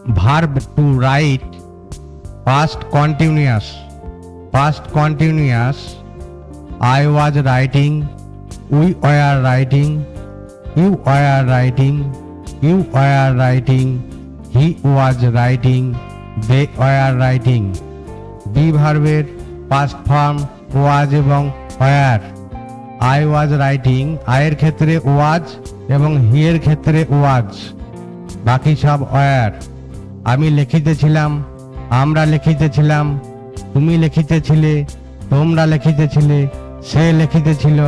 Verb to write. Past continuous. Past continuous. I was writing. We were writing. You were writing. You were writing. He was writing. They were writing. Be ভার্বের past form was এবং were. I was writing, আয়ের ক্ষেত্রে ওয়াজ এবং হি এর ক্ষেত্রে ওয়াজ, বাকি সব war. আমি লিখিতেছিলাম, আমরা লিখিতেছিলাম, তুমি লিখিতেছিলে, তোমরা লিখিতেছিলে, সে লিখিতেছিল,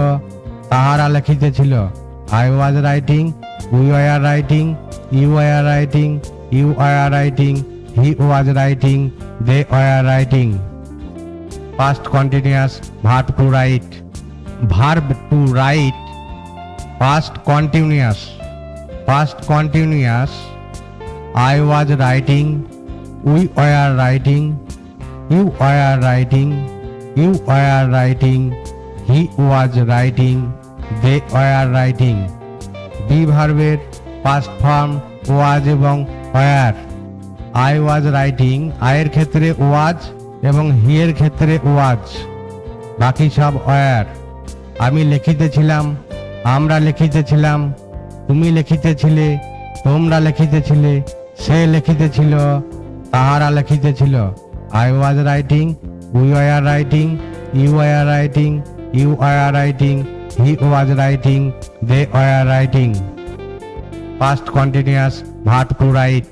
তাহারা লিখিতেছিল। I was writing, we were writing, you were writing, you were writing, he was writing, they were writing. Past continuous verb to write. Verb to write. Past continuous. Past continuous. I was writing. We were writing. You were writing. You were writing. He was writing. They were writing. Be ভার্বের past form was এবং were। I was writing, আয়ের ক্ষেত্রে ওয়াজ এবং হি এর ক্ষেত্রে ওয়াজ, বাকি সব war. আমি লিখিতেছিলাম, আমরা লিখিতেছিলাম, তুমি লিখিতেছিলে, তোমরা লিখিতেছিলে, সে লিখিতেছিল, তাহারা লিখিতেছিল। I was writing, we were writing, you were writing, you were writing, he was writing, they were writing. Past continuous verb to right.